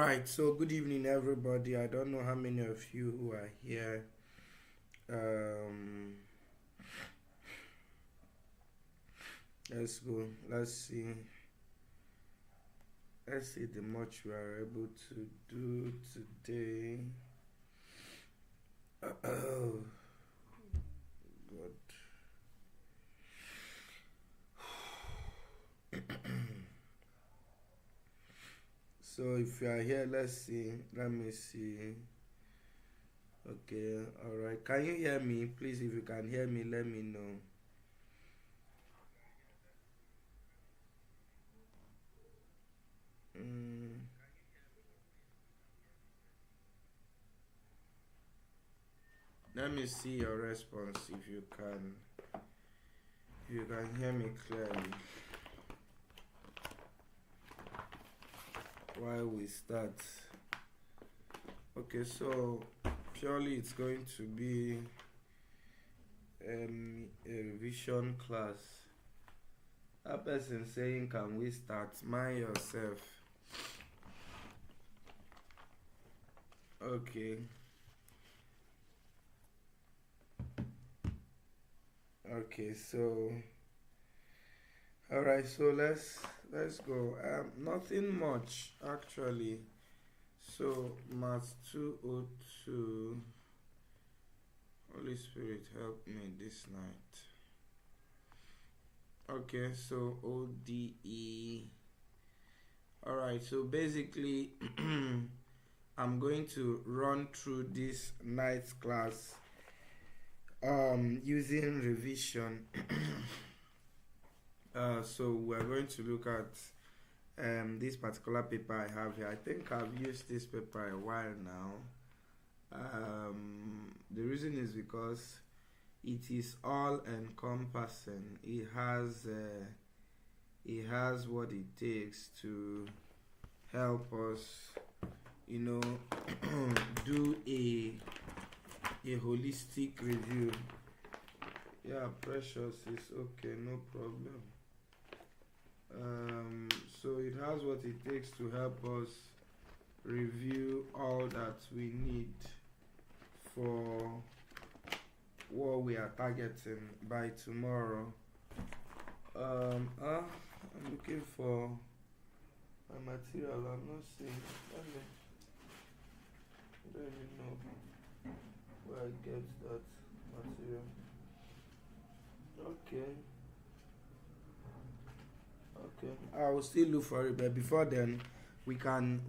Right, so good evening, everybody. I don't know how many of you who are here. Um, let's go. Let's see the much we are able to do today. Oh, God. So if you are here, let's see. Let me see. Okay, all right. Can you hear me? Please, if you can hear me, let me know. Mm, let me see your response if you can. If you can hear me clearly while we start. Okay, so purely it's going to be a revision class. That person saying, can we start? Mind yourself. Okay. Okay, so all right, so let's go. Nothing much actually. So Math 202. Holy Spirit, help me this night. Okay, so ODE. All right, so basically, I'm going to run through this night's class using revision. So we're going to look at this particular paper I have here. I think I've used this paper a while now. The reason is because it is all encompassing. It has what it takes to help us, do a holistic review. Yeah, precious is okay, no problem. So it has what it takes to help us review all that we need for what we are targeting by tomorrow. I'm looking for my material. I'm not seeing. I don't even know where I get that material. Okay. I will still look for it, but before then, we can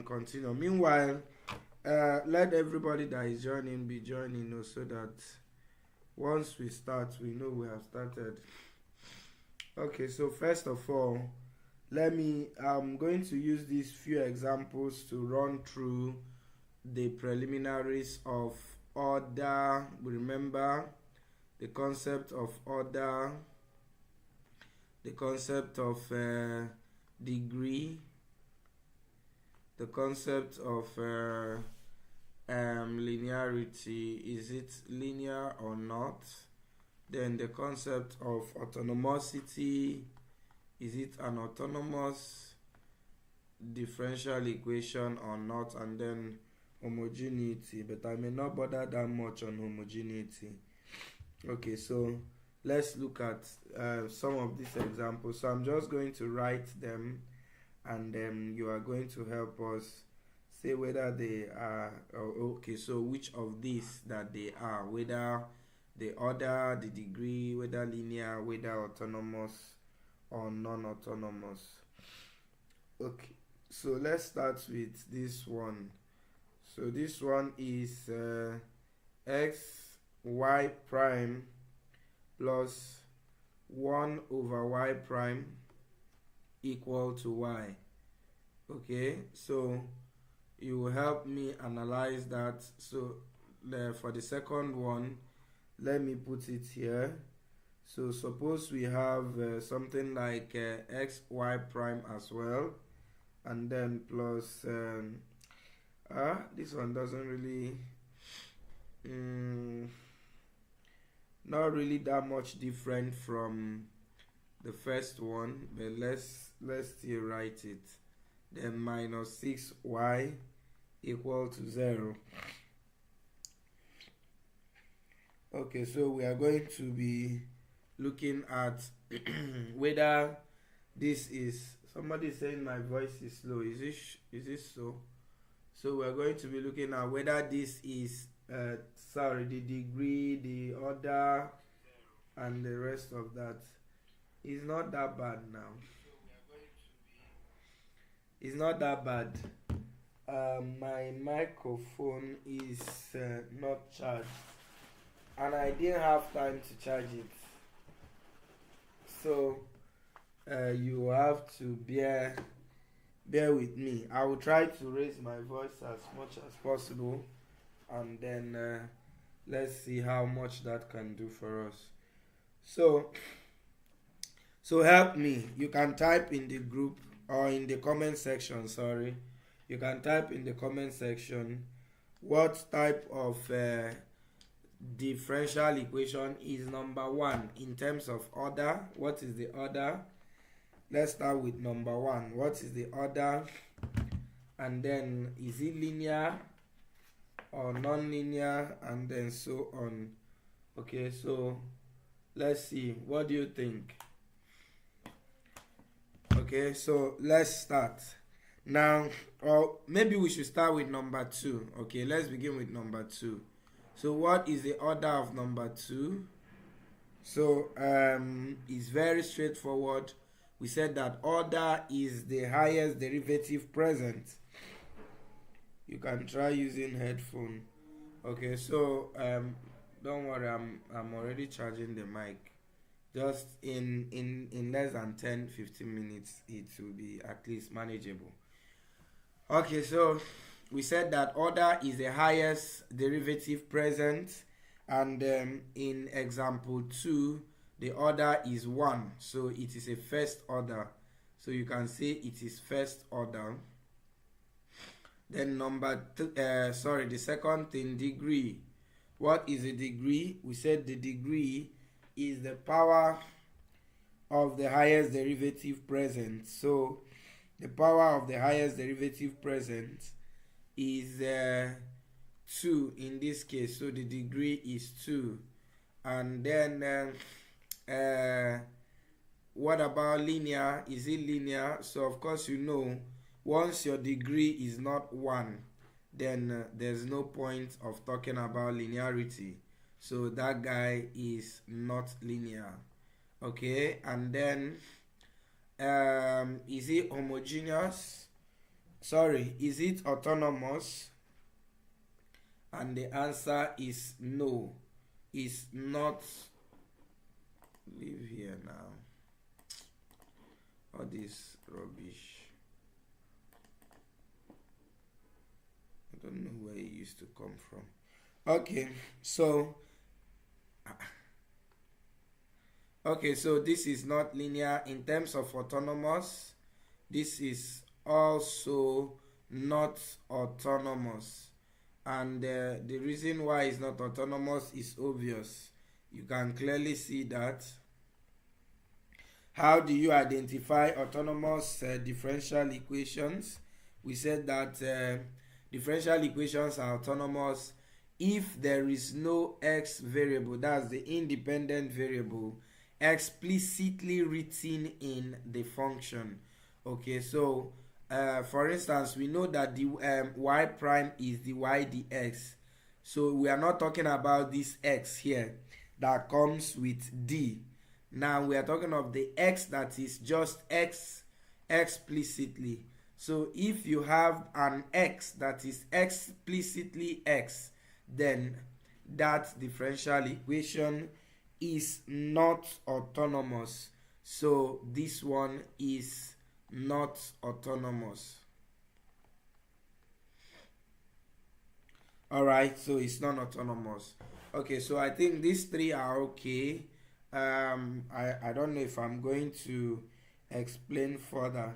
continue. Meanwhile, let everybody that is joining be joining, so that once we start, we know we have started. Okay, so first of all, I'm going to use these few examples to run through the preliminaries of order. Remember the concept of order, the concept of degree, the concept of linearity, is it linear or not? Then the concept of autonomosity, is it an autonomous differential equation or not? And then homogeneity, but I may not bother that much on homogeneity. Okay, so let's look at some of these examples. So I'm just going to write them, and then you are going to help us say whether they are okay. So which of these that they are, whether the order, the degree, whether linear, whether autonomous or non-autonomous. Okay, so let's start with this one. So this one is x y prime plus 1 over y prime equal to y. Okay, so you will help me analyze that. So for the second one, let me put it here. So suppose we have something like xy prime as well, and then plus this one doesn't really not really that much different from the first one, but let's still write it. then minus 6y equal to 0. Okay, so we are going to be looking at whether this is, somebody saying my voice is slow. Is this so? So we are going to be looking at whether this is the degree, the order, and the rest of that. It's not that bad now. It's not that bad. My microphone is not charged, and I didn't have time to charge it. So you have to bear with me. I will try to raise my voice as much as possible, and then let's see how much that can do for us. So help me. You can type in the group or in the comment section. Sorry, you can type in the comment section what type of differential equation is number one in terms of order. What is the order? Let's start with number one. What is the order? And then is it linear or non-linear, and then so on. Okay, so let's see. What do you think? Okay, so let's start now. Or maybe we should start with number two. Okay, let's begin with number two. So what is the order of number two? So it's very straightforward. We said that order is the highest derivative present. You can try using headphone. Okay, so don't worry, I'm already charging the mic. Just in less than 10-15 minutes it will be at least manageable. Okay, so we said that order is the highest derivative present, and in example 2 the order is 1, so it is a first order. So you can say it is first order. Then the second thing, degree. What is a degree? We said the degree is the power of the highest derivative present. So the power of the highest derivative present is 2 in this case. So the degree is 2. And then what about linear? Is it linear? So of course you know, once your degree is not 1, then there's no point of talking about linearity. So that guy is not linear. Okay, and then is it homogeneous? Sorry, is it autonomous? And the answer is no. It's not. Leave here now. All this rubbish. I don't know where it used to come from. Okay, so this is not linear. In terms of autonomous, this is also not autonomous, and the reason why it's not autonomous is obvious. You can clearly see that. How do you identify autonomous differential equations? We said that differential equations are autonomous if there is no x variable, that's the independent variable, explicitly written in the function. Okay, so for instance, we know that the y prime is the y dx. So we are not talking about this x here that comes with d. Now we are talking of the x that is just x explicitly. So if you have an x that is explicitly x, then that differential equation is not autonomous. So this one is not autonomous. Alright, so it's not autonomous. Okay, so I think these three are okay. I don't know if I'm going to explain further.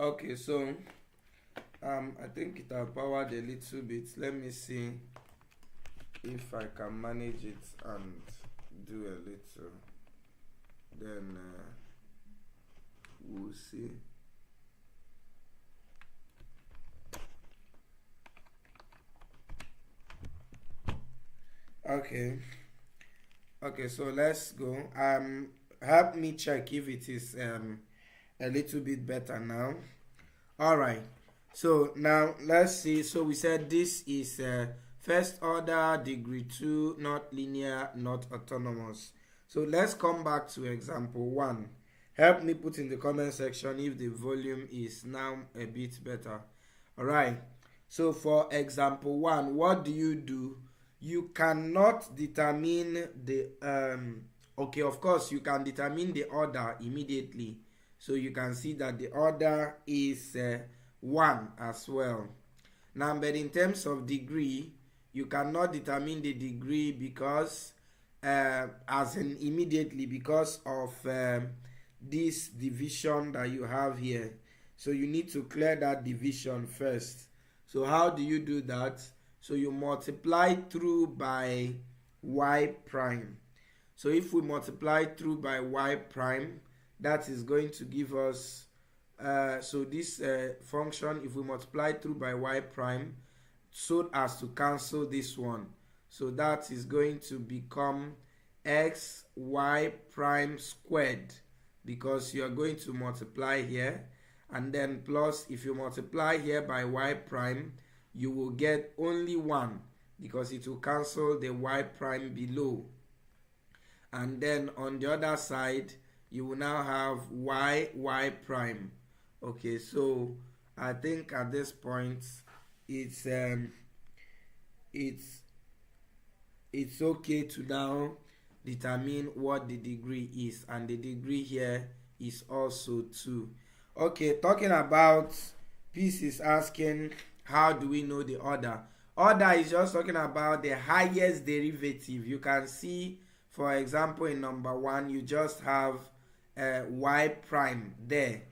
Okay, so I think it has powered a little bit. Let me see if I can manage it and do a little. Then we'll see. Okay. Okay, so let's go. Help me check if it is a little bit better now. All right. So now let's see. So we said this is first order, degree 2, not linear, not autonomous. So let's come back to example 1. Help me put in the comment section if the volume is now a bit better. All right. So for example 1, what do? You cannot determine the okay, of course you can determine the order immediately. So you can see that the order is 1 as well. Now, but in terms of degree, you cannot determine the degree because as in immediately, because of this division that you have here. So you need to clear that division first. So how do you do that? So you multiply through by y prime. So if we multiply through by y prime, that is going to give us so this function, if we multiply through by y prime so as to cancel this one, so that is going to become x y prime squared, because you are going to multiply here, and then plus if you multiply here by y prime, you will get only 1 because it will cancel the y prime below. And then on the other side, you will now have y prime. Okay, so I think at this point it's okay to now determine what the degree is, and the degree here is also 2. Okay, talking about Peace is asking, how do we know the order? Order is just talking about the highest derivative. You can see, for example, in number 1, you just have y prime there.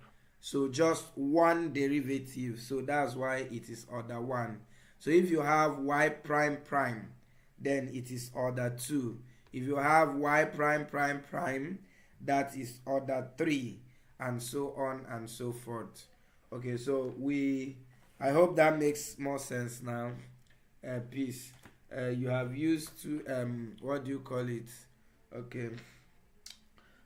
So just one derivative. So that's why it is order 1. So if you have y prime prime, then it is order 2. If you have y prime prime prime, that is order 3, and so on and so forth. Okay, so I hope that makes more sense now. Peace. You have used to what do you call it? Okay.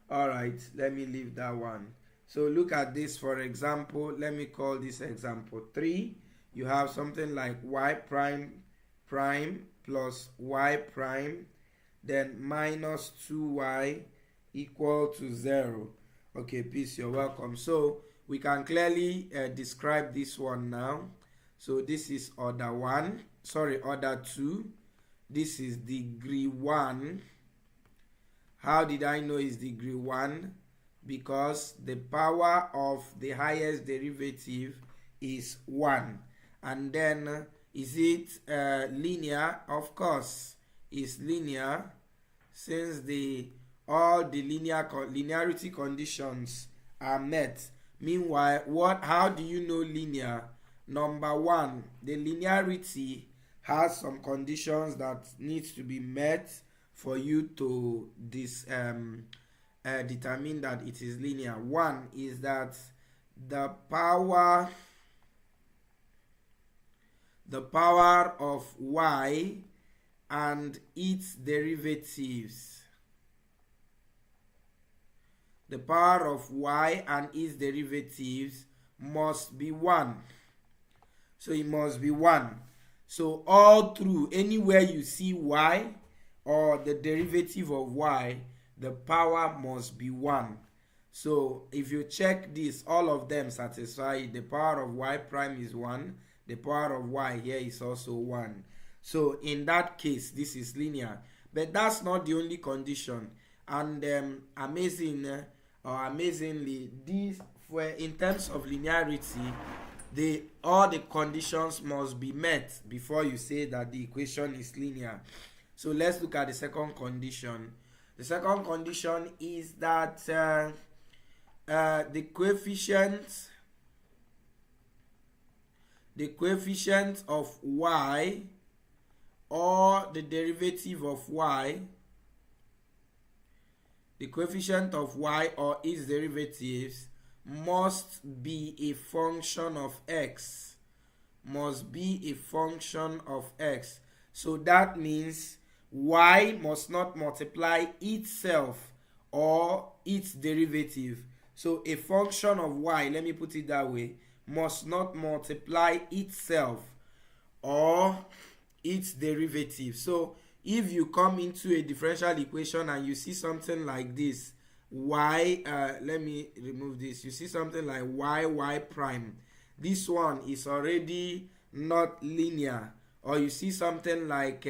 All right, let me leave that one. So look at this, for example. Let me call this example 3. You have something like y prime prime plus y prime, then minus 2y equal to 0. Okay, Peace, you're welcome. So we can clearly describe this one now. So this is order 2. This is degree 1. How did I know it's degree 1? Because the power of the highest derivative is 1. And then is it linear? Of course it's linear, since all the linearity conditions are met. Meanwhile, how do you know linear? Number 1, the linearity has some conditions that needs to be met for you to determine that it is linear. One is that the power of y and its derivatives. The power of y and its derivatives must be 1. So it must be 1. So all through, anywhere you see y or the derivative of y, the power must be 1. So if you check this, all of them satisfy. The power of y prime is 1. The power of y here is also 1. So in that case, this is linear. But that's not the only condition. And amazingly, this, in terms of linearity, all the conditions must be met before you say that the equation is linear. So let's look at the second condition. The second condition is that the coefficient the coefficient of y or the derivative of y, the coefficient of y or its derivatives must be a function of x. Must be a function of x. So that means y must not multiply itself or its derivative. So a function of y, let me put it that way, must not multiply itself or its derivative. So if you come into a differential equation and you see something like this, y, let me remove this, you see something like y prime, this one is already not linear. Or you see something like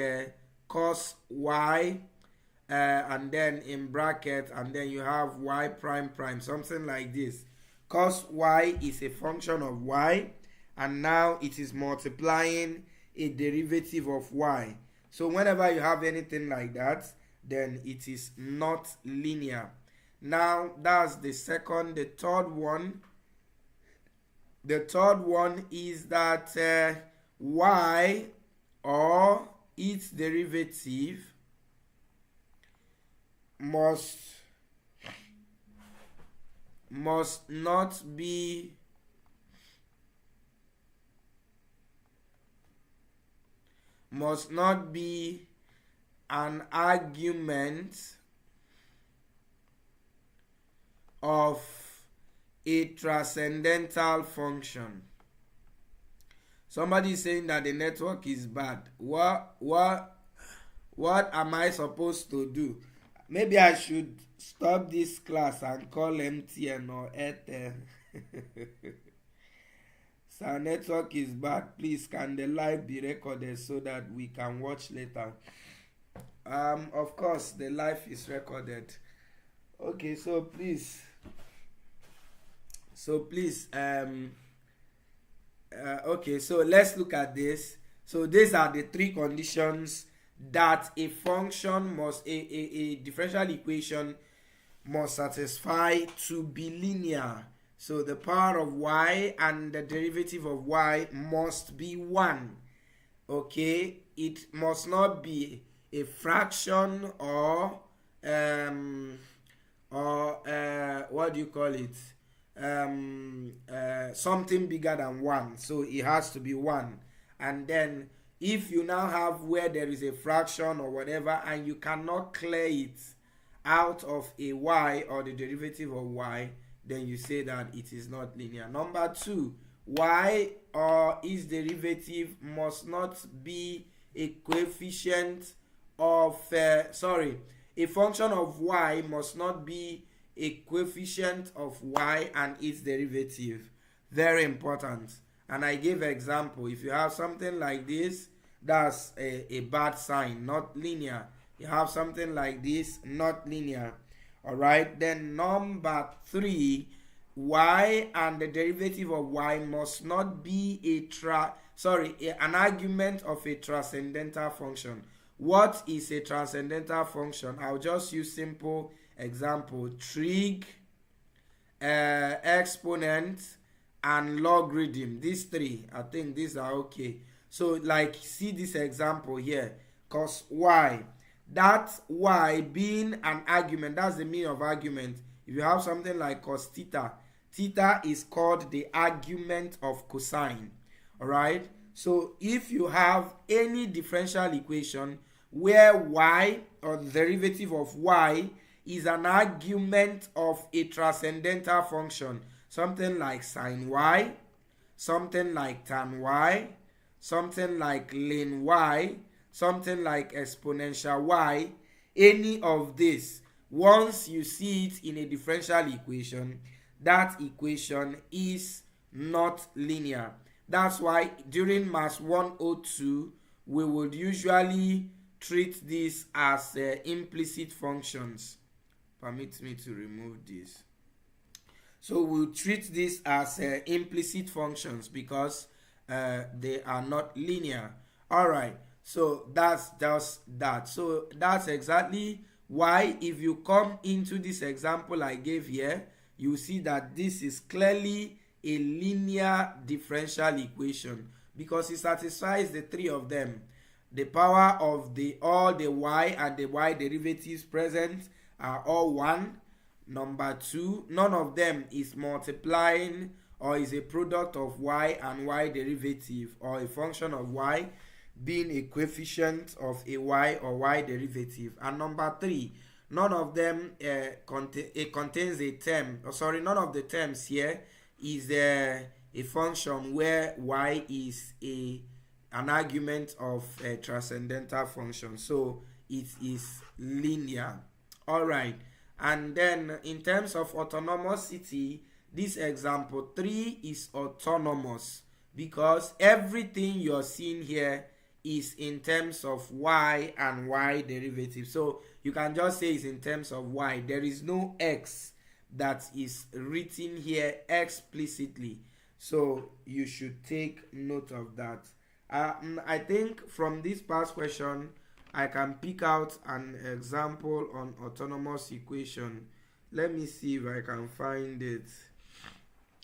cos y, and then in bracket, and then you have y prime prime, something like this. Cos y is a function of y, and now it is multiplying a derivative of y. So whenever you have anything like that, then it is not linear. Now that's the second. The third one is that y or its derivative must not be an argument of a transcendental function. Somebody is saying that the network is bad. What am I supposed to do? Maybe I should stop this class and call MTN or Airtel. So our network is bad. Please, can the live be recorded so that we can watch later? Of course, the live is recorded. Okay, so please, okay, so let's look at this. So these are the three conditions that a function must, a differential equation must satisfy to be linear. So the power of y and the derivative of y must be 1. Okay, it must not be a fraction or what do you call it? Something bigger than 1. So it has to be 1. And then if you now have where there is a fraction or whatever and you cannot clear it out of a y or the derivative of y, then you say that it is not linear. Number 2, y or its derivative must not be a coefficient of a function of y must not be a coefficient of y and its derivative. Very important. And I gave example. If you have something like this, that's a bad sign, not linear. You have something like this, not linear. All right, then number 3, y and the derivative of y must not be an argument of a transcendental function. What is a transcendental function? I'll just use simple example: trig, exponent, and logarithm. These three, I think these are okay. So like, see this example here, cos y. That y being an argument, that's the meaning of argument. If you have something like cos theta, theta is called the argument of cosine. Alright, so if you have any differential equation where y or the derivative of y is an argument of a transcendental function, something like sine y, something like tan y, something like ln y, something like exponential y, any of this, once you see it in a differential equation, that equation is not linear. That's why during Maths 102, we would usually treat this as implicit functions. Permit me to remove this. So we'll treat this as implicit functions because they are not linear. All right. So that's just that. So that's exactly why, if you come into this example I gave here, you see that this is clearly a linear differential equation because it satisfies the three of them. The power of all the y and the y derivatives present are all 1. Number 2, none of them is multiplying or is a product of y and y derivative or a function of y being a coefficient of a y or y derivative. And number 3, none of them contains a term. None of the terms here is a function where y is an argument of a transcendental function. So it is linear. All right. And then in terms of autonomosity, this example 3 is autonomous because everything you're seeing here is in terms of y and y derivative. So you can just say it's in terms of y. There is no x that is written here explicitly. So you should take note of that. I think from this past question, I can pick out an example on autonomous equation. Let me see if I can find it.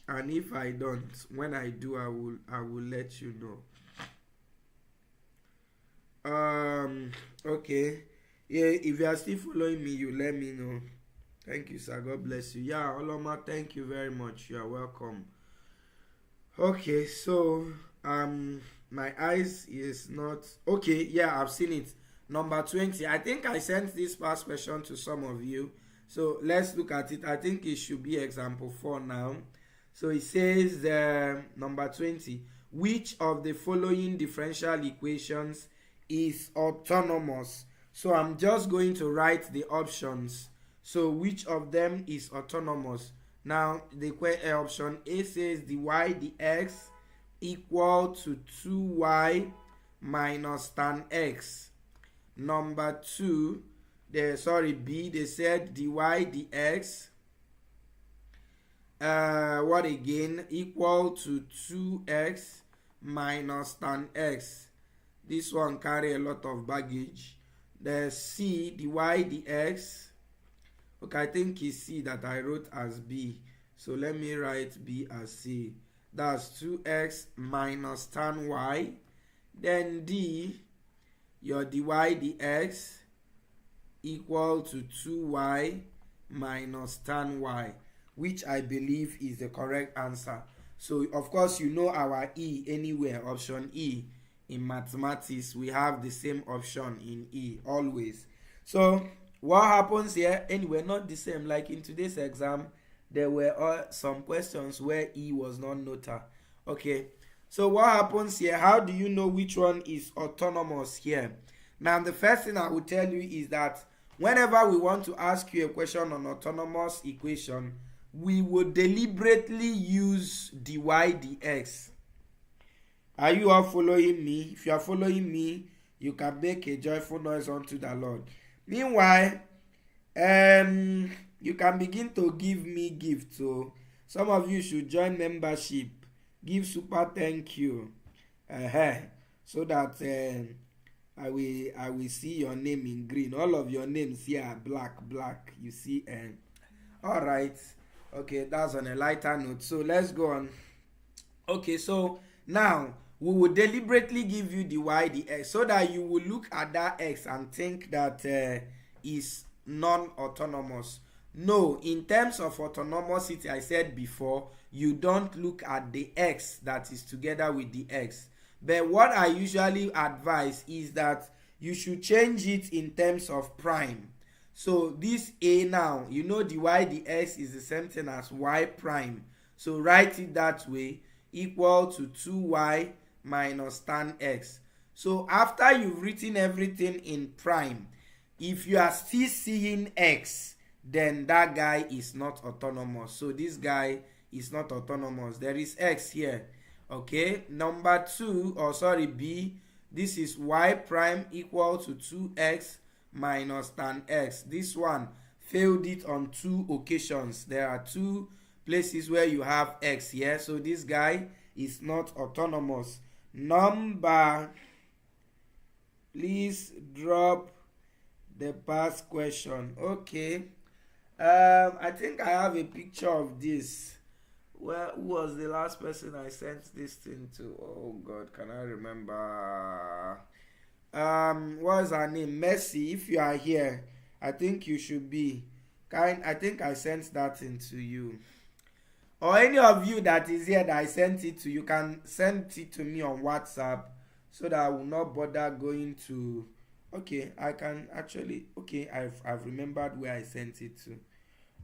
And if I don't, when I do, I will let you know. Okay. Yeah, if you are still following me, you let me know. Thank you, sir. God bless you. Yeah, Oloma, thank you very much. You are welcome. Okay, so my eyes is not okay. Yeah, I've seen it. Number 20. I think I sent this past question to some of you. So let's look at it. I think it should be example 4 now. So it says number 20. Which of the following differential equations is autonomous? So I'm just going to write the options. So which of them is autonomous? Now the option A says dy dx equal to 2y minus tan x. Number 2, B, they said dy dx what again equal to 2x minus tan x. This one carry a lot of baggage. The C, dy dx, okay, I think it's C that I wrote as B, so let me write B as C. That's 2x minus tan y. Then D, your dy dx equal to 2y minus tan y, which I believe is the correct answer. So of course you know our E anywhere, option E. In mathematics we have the same option in E always. So what happens here? Anyway, not the same. Like in today's exam, there were some questions where E was not nota. Okay, so what happens here? How do you know which one is autonomous here? Now, the first thing I will tell you is that whenever we want to ask you a question on autonomous equation, we will deliberately use dy dx. Are you all following me? If you are following me, you can make a joyful noise unto the Lord. Meanwhile, you can begin to give me gifts. So some of you should join membership. Give super thank you. So that I will see your name in green. All of your names here are black. You see, all right. Okay, that's on a lighter note. So let's go on. Okay, so now we will deliberately give you dy dx so that you will look at that x and think that is non-autonomous. No, in terms of autonomosity, I said before, you don't look at the x that is together with the x. But what I usually advise is that you should change it in terms of prime. So this a now, you know dy dx is the same thing as y prime. So write it that way, equal to 2y minus tan x. So after you've written everything in prime, if you are still seeing x, then that guy is not autonomous. So this guy is not autonomous. There is x here. Okay, number 2, B, this is y prime equal to 2x minus tan x. This one failed it on 2 occasions. There are 2 places where you have x here. So this guy is not autonomous. Number, please drop the past question. Okay, I think I have a picture of this. Well, who was the last person I sent this thing to? Oh God, can I remember? What's her name? Mercy. If you are here, I think you should be kind. I think I sent that thing to you. Or any of you that is here that I sent it to, you can send it to me on WhatsApp so that I will not bother going to. Okay, I can actually. Okay, I've remembered where I sent it to.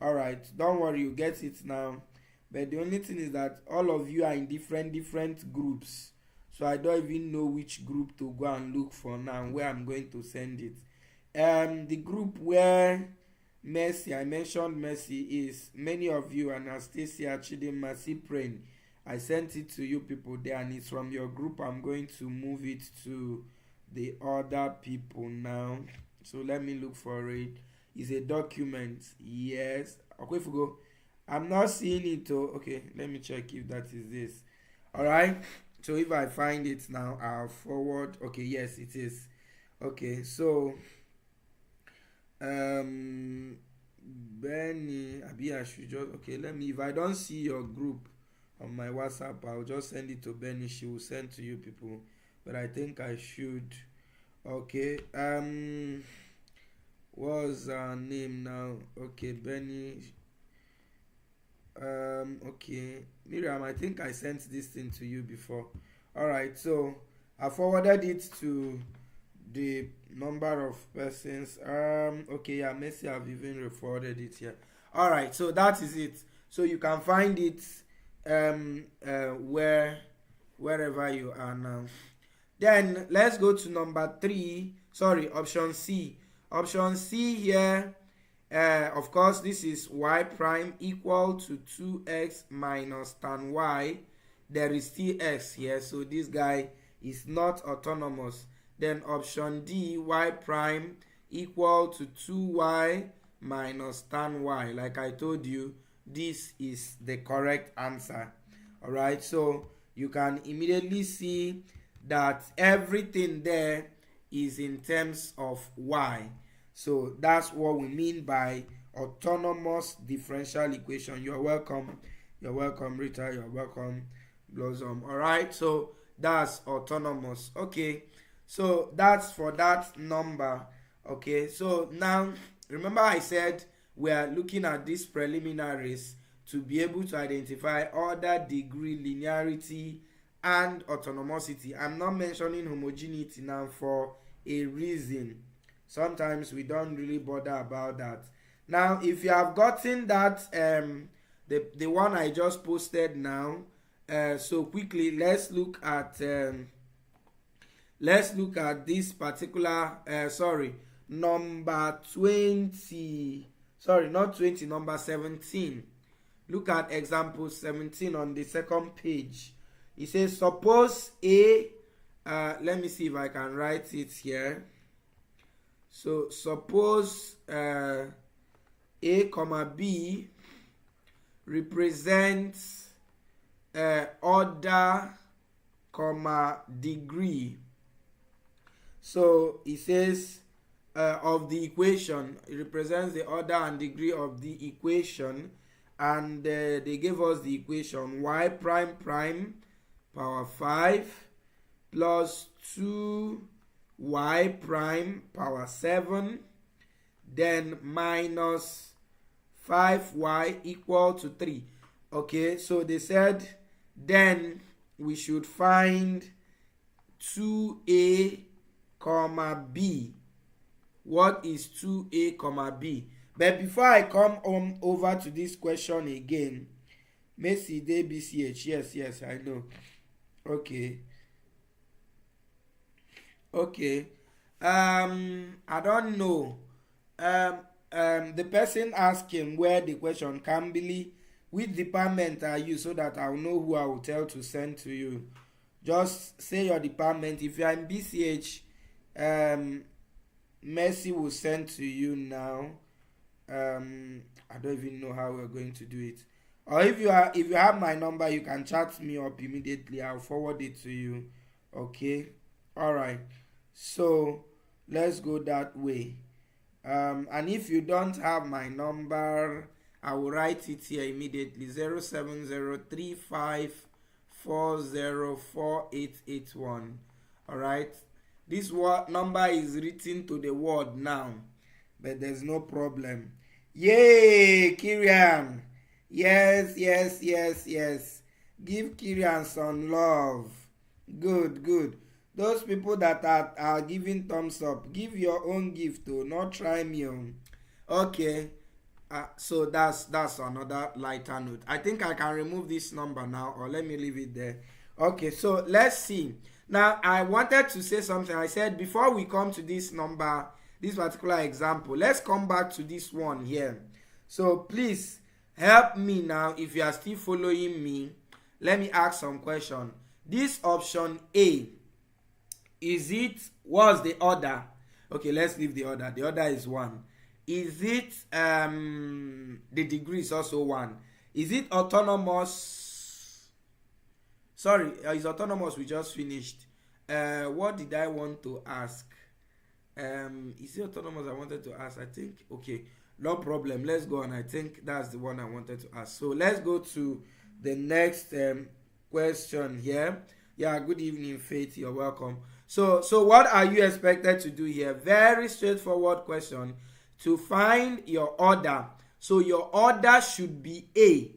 All right, don't worry, you get it now. But the only thing is that all of you are in different groups, so I don't even know which group to go and look for now, where I'm going to send it. The group where Mercy, I mentioned Mercy, is many of you, Anastasia, Chidinma, Cyprian. I sent it to you people there, and it's from your group. I'm going to move it to the other people now. So let me look for it. It's a document. Yes. Okay, if we go. I'm not seeing it. Oh, okay. Let me check if that is this. All right. So if I find it now, I'll forward. Okay. Yes, it is. Okay. So, Benny, I should just. Okay. Let me. If I don't see your group on my WhatsApp, I'll just send it to Benny. She will send to you people. But I think I should. Okay. What's her name now? Okay, Benny. Okay, Miriam, I think I sent this thing to you before. Alright, so I forwarded it to the number of persons. Okay, yeah, Messi, I've even forwarded it here. Alright, so that is it. So you can find it wherever you are now. Then let's go to number 3. Sorry, option C. Option C here, of course, this is y prime equal to 2x minus tan y. There is still x here, so this guy is not autonomous. Then option D, y prime equal to 2y minus tan y. Like I told you, this is the correct answer. Alright, so you can immediately see that everything there is in terms of y. So that's what we mean by autonomous differential equation. You're welcome. You're welcome, Rita. You're welcome, Blossom. Alright, so that's autonomous. Okay, so that's for that number. Okay, so now remember I said we are looking at these preliminaries to be able to identify order, degree, linearity, and autonomosity. I'm not mentioning homogeneity now for a reason. Sometimes we don't really bother about that. Now, if you have gotten that, the one I just posted now, so quickly let's look at this particular number 20. Sorry, not 20, number 17. Look at example 17 on the second page. It says, suppose A, let me see if I can write it here. So suppose A comma B represents order comma degree. So it says of the equation, it represents the order and degree of the equation, and they gave us the equation y prime prime power 5 plus 2y prime power 7, then minus 5y equal to 3. Okay, so they said then we should find 2a comma b. What is 2a comma b? But before I come on over to this question again, Messi de BCH, yes, I know. Okay, I don't know. The person asking where the question can be, which department are you, so that I'll know who I will tell to send to you. Just say your department. If you are in BCH, Messi will send to you now. I don't even know how we're going to do it. Or if you have my number, you can chat me up immediately. I'll forward it to you. Okay, all right. So let's go that way. And if you don't have my number, I will write it here immediately. 07035404881. All right, this word number is written to the word now, but there's no problem. Yay, Kirian! Yes. Give Kirian some love. Good. Those people that are giving thumbs up, give your own gift too, not try me on. Okay. So that's another lighter note. I think I can remove this number now, or let me leave it there. Okay, so let's see. Now I wanted to say something. I said before we come to this number, this particular example, let's come back to this one here. So please help me now. If you are still following me, let me ask some question. This option A, is it, what's the order? Okay, let's leave the order. The order is 1. Is it the degree is also 1? Is it autonomous? Sorry, is autonomous we just finished. What did I want to ask? Is it autonomous I wanted to ask? I think, okay, no problem. Let's go on. I think that's the one I wanted to ask. So let's go to the next question here. Yeah, good evening, Faith. You're welcome. So what are you expected to do here? Very straightforward question. To find your order. So your order should be A,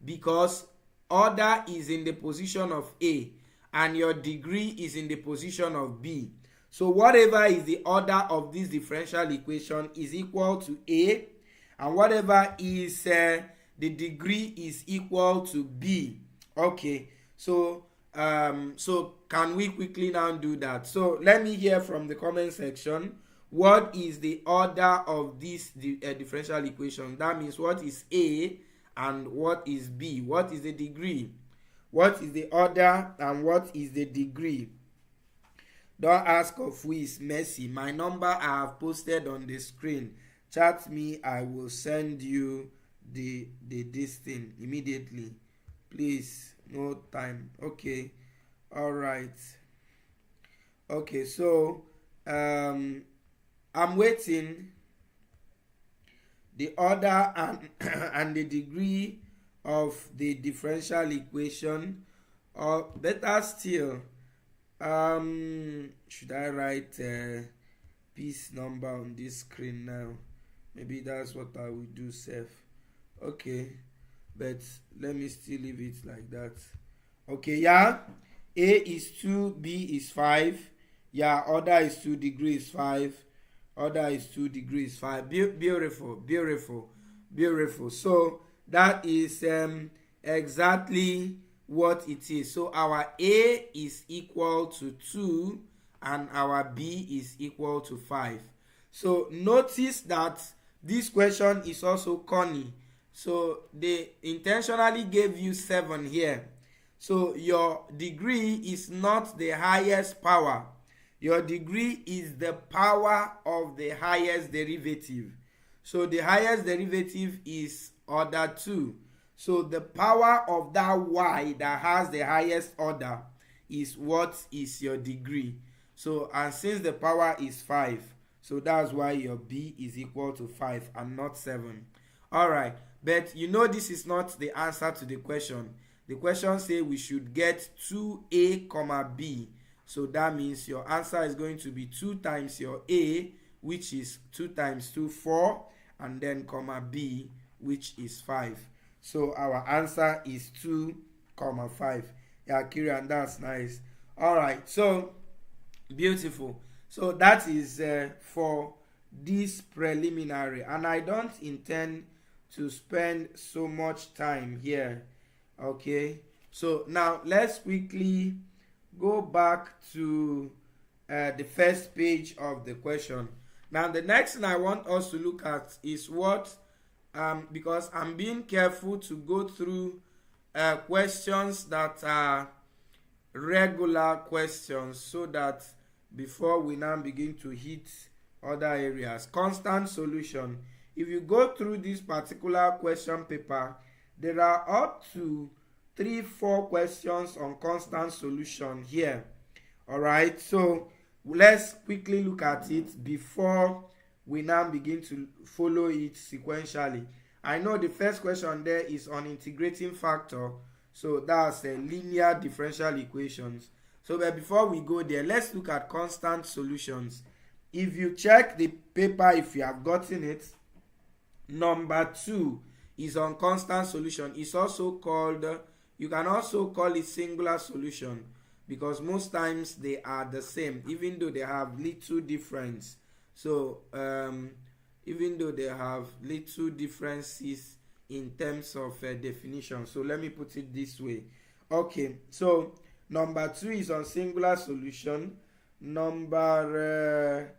because order is in the position of A and your degree is in the position of B. So whatever is the order of this differential equation is equal to A, and whatever is the degree is equal to B. Okay, so can we quickly now do that? So let me hear from the comment section. What is the order of this differential equation? That means what is A and what is B? What is the degree? What is the order and what is the degree? Don't ask of who is Messi. My number I have posted on the screen. Chat me, I will send you this thing immediately. Please, no time. Okay, all right. Okay, so I'm waiting. The order and the degree of the differential equation, or better still, should I write piece number on this screen now? Maybe that's what I will do, Seth. Okay, but let me still leave it like that. Okay, yeah, A is 2, B is 5. Yeah, order is 2, degree is 5. Order is 2, degree is 5. Beautiful. So that is exactly what it is. So our A is equal to 2 and our B is equal to 5. So notice that this question is also corny. So they intentionally gave you 7 here. So your degree is not the highest power. Your degree is the power of the highest derivative. So the highest derivative is order 2. So the power of that y that has the highest order is what is your degree. So, and since the power is 5, so that's why your B is equal to 5 and not 7. Alright, but you know this is not the answer to the question. The question says we should get 2A comma B. So that means your answer is going to be 2 times your A, which is 2 times 2, 4, and then comma B, which is 5. So our answer is 2, 5. Yeah, Kirian, that's nice. Alright, so beautiful. So that is for this preliminary, and I don't intend to spend so much time here. Okay, so now let's quickly go back to the first page of the question. Now the next thing I want us to look at is what, because I'm being careful to go through questions that are regular questions, so that before we now begin to hit other areas. Constant solution. If you go through this particular question paper, there are up to 3-4 questions on constant solution here. All right, so let's quickly look at it before we now begin to follow it sequentially. I know the first question there is on integrating factor, so that's linear differential equations. So but before we go there, let's look at constant solutions. If you check the paper, if you have gotten it, number 2 is on constant solution. It's also called, you can also call it singular solution, because most times they are the same even though they have little difference. So even though they have little differences in terms of definition. So let me put it this way. Okay, so number 2 is on singular solution. Number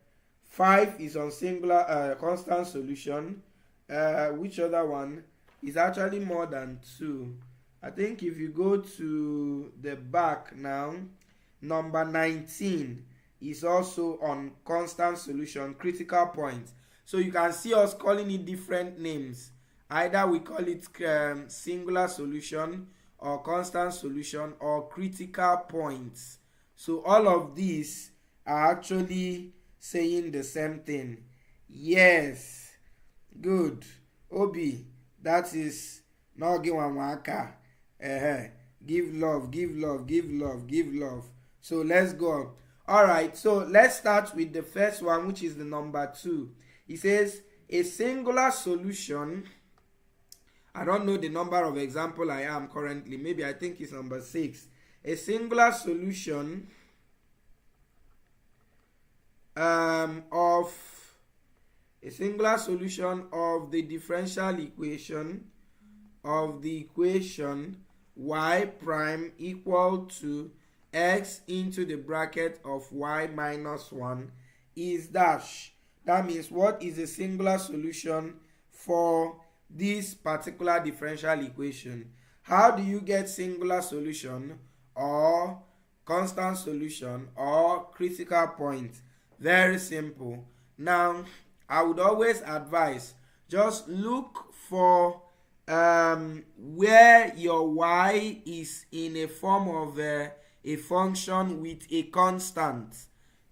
5 is on singular constant solution. Which other one is actually more than 2? I think if you go to the back now, number 19 is also on constant solution, critical point. So you can see us calling it different names. Either we call it singular solution or constant solution or critical points. So all of these are actually saying the same thing. Yes, good. Obi, that is not Giwanwaka. Give love, give love, give love, give love. So let's go. Alright, so let's start with the first one, which is the number 2. It says a singular solution. I don't know the number of example I am currently. Maybe I think it's number 6. A singular solution of the differential equation of the equation y prime equal to x into the bracket of y minus 1 is dash. That means what is a singular solution for this particular differential equation? How do you get singular solution or constant solution or critical point? Very simple. Now I would always advise, just look for where your y is in a form of a function with a constant.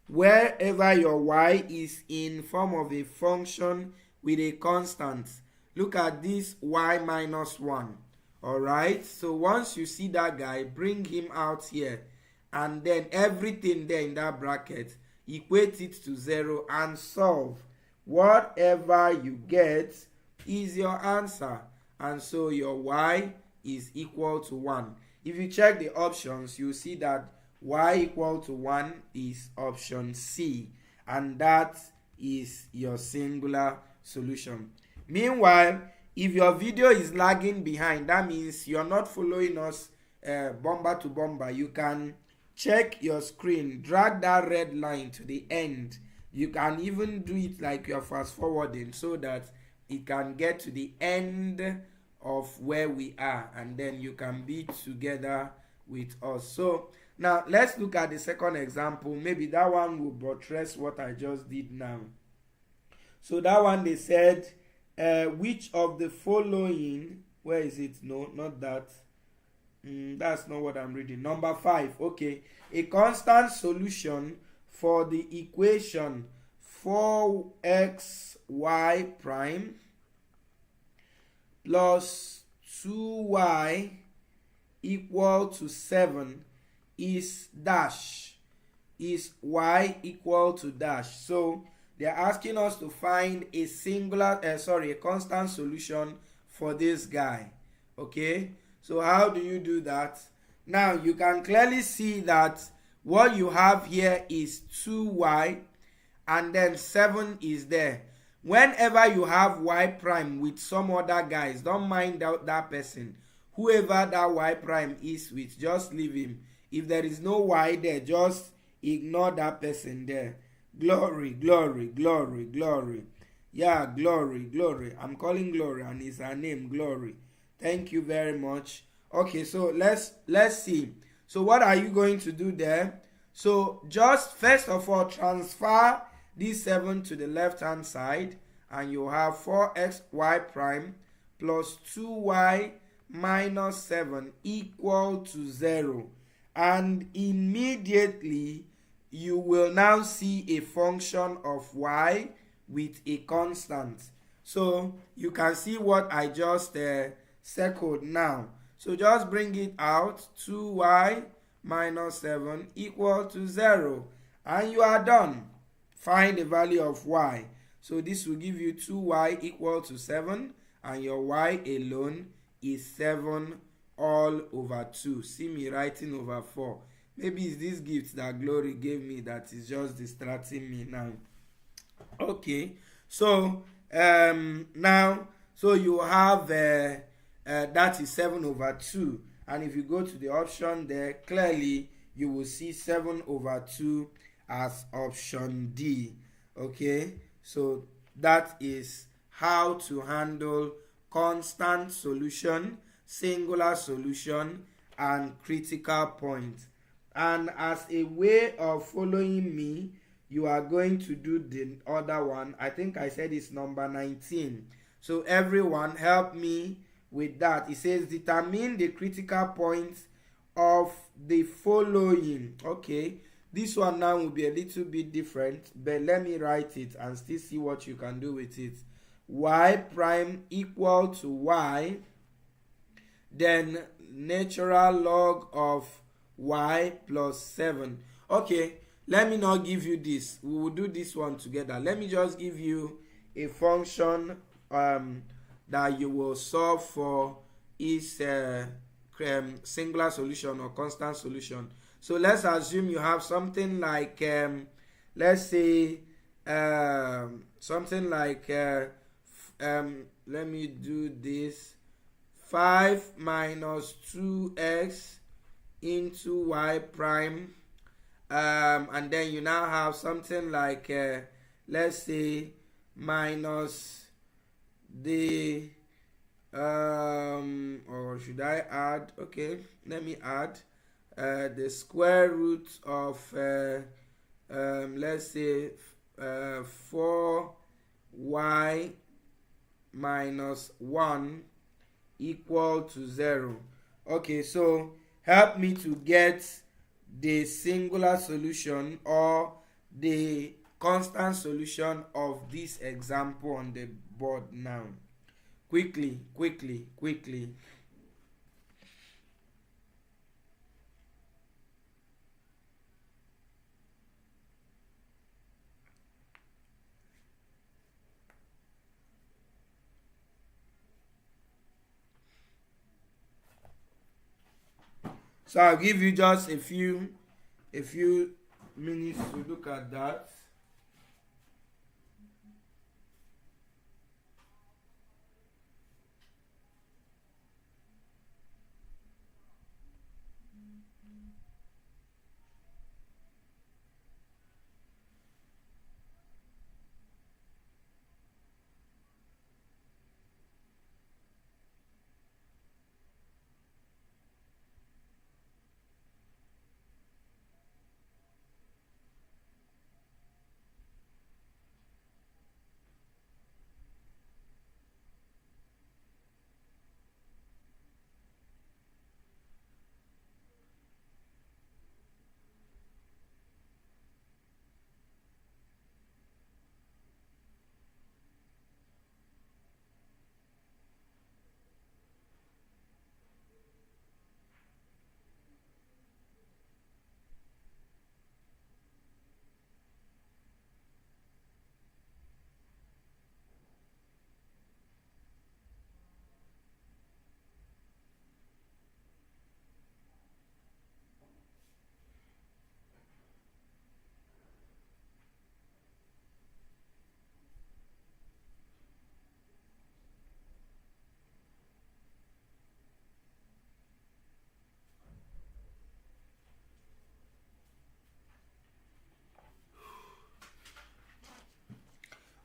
Wherever your y is in form of a function with a constant, look at this y minus 1. Alright, so once you see that guy, bring him out here, and then everything there in that bracket, equate it to 0 and solve. Whatever you get is your answer, and so your y is equal to 1. If you check the options, you see that y equal to 1 is option C, and that is your singular solution. Meanwhile, if your video is lagging behind, that means you're not following us bumper to bumper. You can check your screen, drag that red line to the end. You can even do it like you're fast forwarding so that it can get to the end of where we are, and then you can be together with us. So now let's look at the second example. Maybe that one will buttress what I just did now. So that one, they said which of the following, where is it? No, not that. That's not what I'm reading. Number 5. Okay, a constant solution for the equation 4xy prime plus 2y equal to 7 is dash, is y equal to dash. So they are asking us to find a a constant solution for this guy. Okay, so how do you do that? Now you can clearly see that what you have here is 2y, and then 7 is there. Whenever you have y prime with some other guys, don't mind that person. Whoever that y prime is with, just leave him. If there is no y there, just ignore that person there. Glory, glory, glory, glory. Yeah, glory, glory. I'm calling Glory, and it's her name, Glory. Thank you very much. Okay, so let's see. So what are you going to do there? So just first of all, transfer this 7 to the left hand side, and you have 4xy prime plus 2y minus 7 equal to 0. And immediately you will now see a function of y with a constant. So you can see what I just circled now. So just bring it out. 2y minus 7 equal to 0. And you are done. Find the value of y. So this will give you 2y equal to 7. And your y alone is 7 all over 2. See me writing over 4. Maybe it's this gift that Glory gave me that is just distracting me now. Okay. So now, so you have that is 7 over 2. And if you go to the option there, clearly you will see 7 over 2 as option D. Okay, so that is how to handle constant solution, singular solution, and critical point. And as a way of following me, you are going to do the other one. I think I said it's number 19. So everyone help me with that. It says determine the critical point of the following. Okay, this one now will be a little bit different, but let me write it and still see what you can do with it. Y prime equal to y, then natural log of y plus 7. Okay, let me not give you this. We will do this one together. Let me just give you a function that you will solve for is singular solution or constant solution. So let's assume you have something like let's say something like let me do this, 5 minus 2x into y prime, and then you now have something like let's say minus the or should I add, okay, let me add the square root of let's say 4y minus 1 equal to 0. Okay, so help me to get the singular solution or the constant solution of this example on the board now. Quickly. So I'll give you just a few minutes to look at that.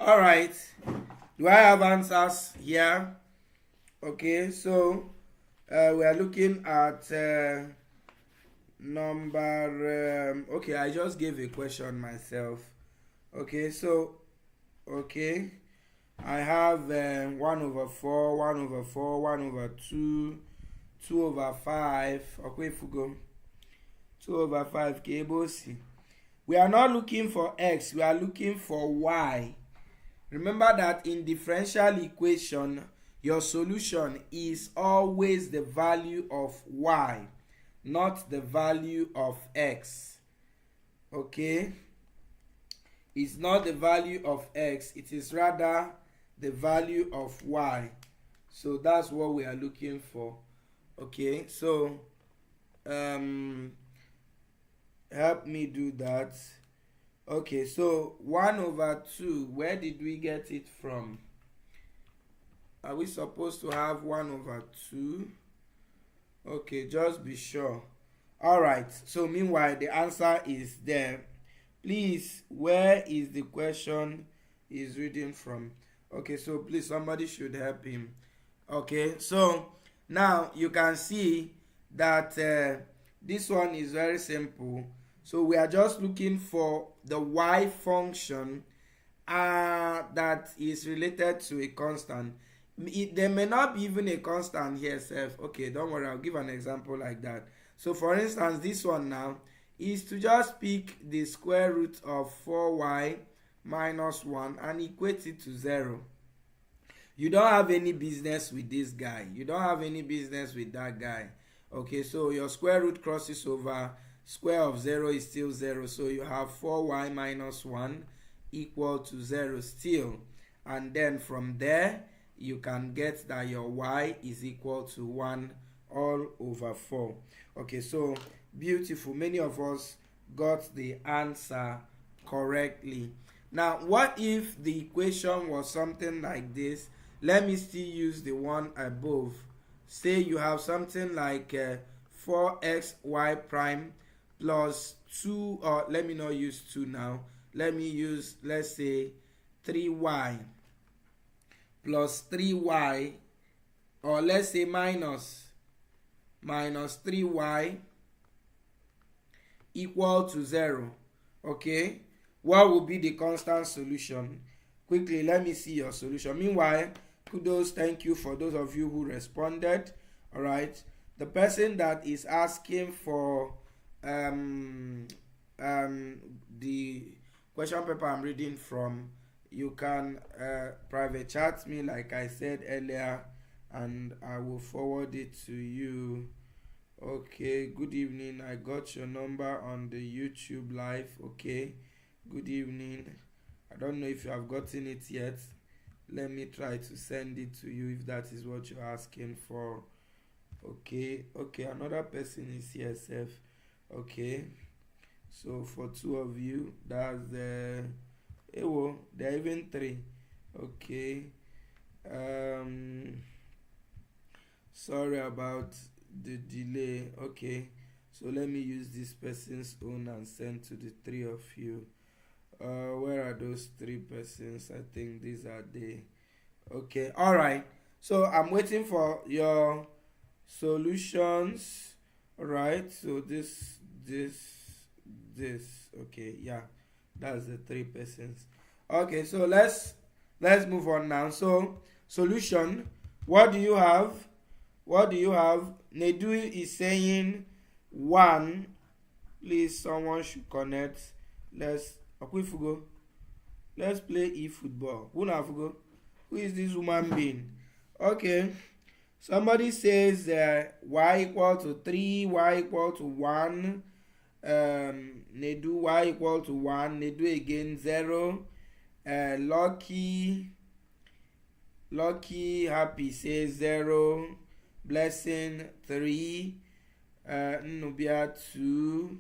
All right, do I have answers here? Okay, so we are looking at number okay, I just gave a question myself. Okay, so okay, I have 1 over 4, 1 over 4, 1 over 2, 2 over 5. Okay, fugo 2 over 5 cables. We are not looking for x, we are looking for y. Remember that in differential equation, your solution is always the value of y, not the value of x. Okay, it's not the value of x, it is rather the value of y. So that's what we are looking for. Okay, so help me do that. Okay, so 1/2, where did we get it from? Are we supposed to have 1/2? Okay, just be sure. All right, so meanwhile the answer is there. Please, where is the question he's reading from? Okay, so please somebody should help him. Okay, so now you can see that this one is very simple. So we are just looking for the y function that is related to a constant. There may not be even a constant here self. Okay, don't worry, I'll give an example like that. So for instance, this one now is to just pick the square root of 4y minus 1 and equate it to 0. You don't have any business with this guy, you don't have any business with that guy. Okay, so your square root crosses over, square of 0 is still 0, so you have 4y minus 1 equal to 0 still, and then from there you can get that your y is equal to 1 all over 4. Okay, so beautiful, many of us got the answer correctly. Now what if the equation was something like this? Let me still use the one above. Say you have something like 4xy prime plus 2, or let me not use 2 now, let me use, let's say 3y plus 3y, or let's say minus 3y equal to 0. Okay, what will be the constant solution? Quickly, let me see your solution. Meanwhile, kudos, thank you for those of you who responded. All right, the person that is asking for the question paper I'm reading from, you can private chat me like I said earlier, and I will forward it to you. Okay, good evening, I got your number on the YouTube live. Okay, good evening. I don't know if you have gotten it yet. Let me try to send it to you if that is what you're asking for. Okay, another person is here, Seth. Okay, so for 2 of you, that's the there are even 3. Okay, sorry about the delay. Okay, so let me use this person's own and send to the 3 of you. Where are those 3 persons? I think these are they. Okay, all right, so I'm waiting for your solutions. All right, so this, okay, yeah, that's the 3 persons. Okay, so let's move on now. So solution, what do you have? Nedu is saying 1. Please, someone should connect. Let's play e-football. Who is this woman being? Okay, somebody says y equal to 3, y equal to 1. Nedu, y equal to 1. Nedu again 0. Lucky happy says 0. Blessing 3. Nubia 2.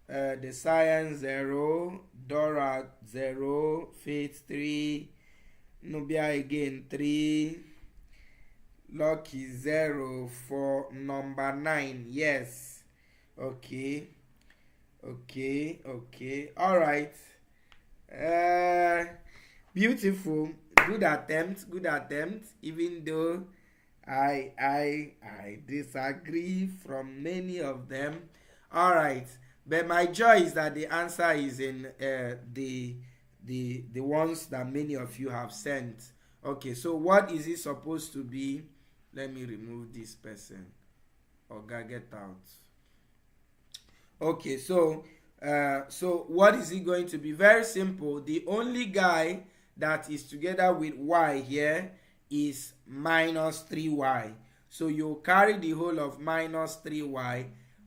The science 0. Dora 0. Faith 3. Nubia again 3. Lucky 0 for number 9. Yes. Okay. All right. Beautiful. Good attempt. Even though I disagree from many of them. All right. But my joy is that the answer is in the ones that many of you have sent. Okay, so what is it supposed to be? Let me remove this person. Oga, get out. Okay, so what is it going to be? Very simple. The only guy that is together with y here is minus 3y. So you carry the whole of minus 3y,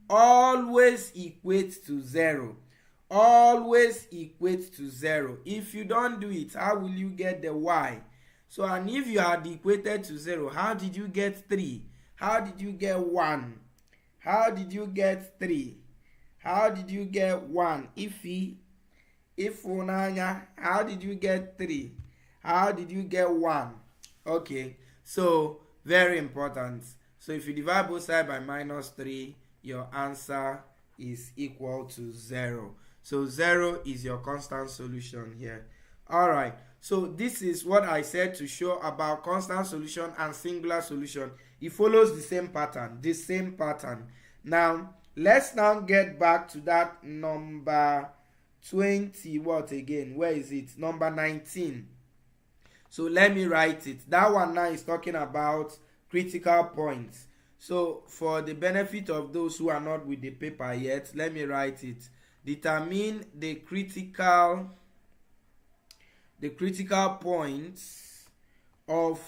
always equates to 0. Always equates to 0. If you don't do it, how will you get the y? So, and if you had equated to 0, how did you get 3? How did you get 1? How did you get 3? How did you get 1? Ifunanya, how did you get 3? How did you get 1? Okay, so very important. So if you divide both sides by minus 3, your answer is equal to 0. So 0 is your constant solution here. Alright, so this is what I said to show about constant solution and singular solution. It follows the same pattern. Now, let's now get back to that number 20. What again? Where is it? Number 19. So let me write it. That one now is talking about critical points. So for the benefit of those who are not with the paper yet, let me write it. Determine the critical points of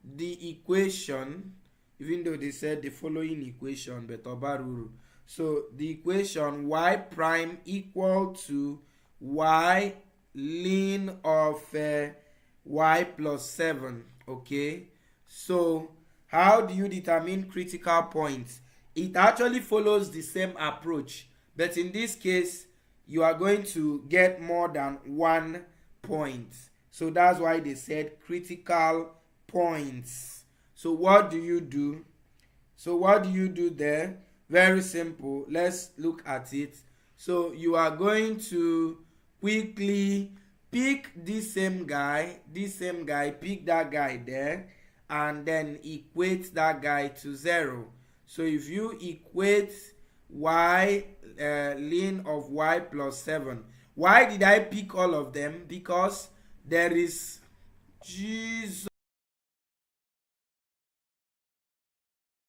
the equation, even though they said the following equation, but obaruru. So the equation y prime equal to y ln of y plus 7. Okay, so how do you determine critical points? It actually follows the same approach, but in this case you are going to get more than 1 point. So that's why they said critical points. So what do you do? There? Very simple. Let's look at it. So you are going to quickly pick this same guy, pick that guy there, and then equate that guy to 0. So if you equate y ln of y plus 7, why did I pick all of them? Because there is Jesus.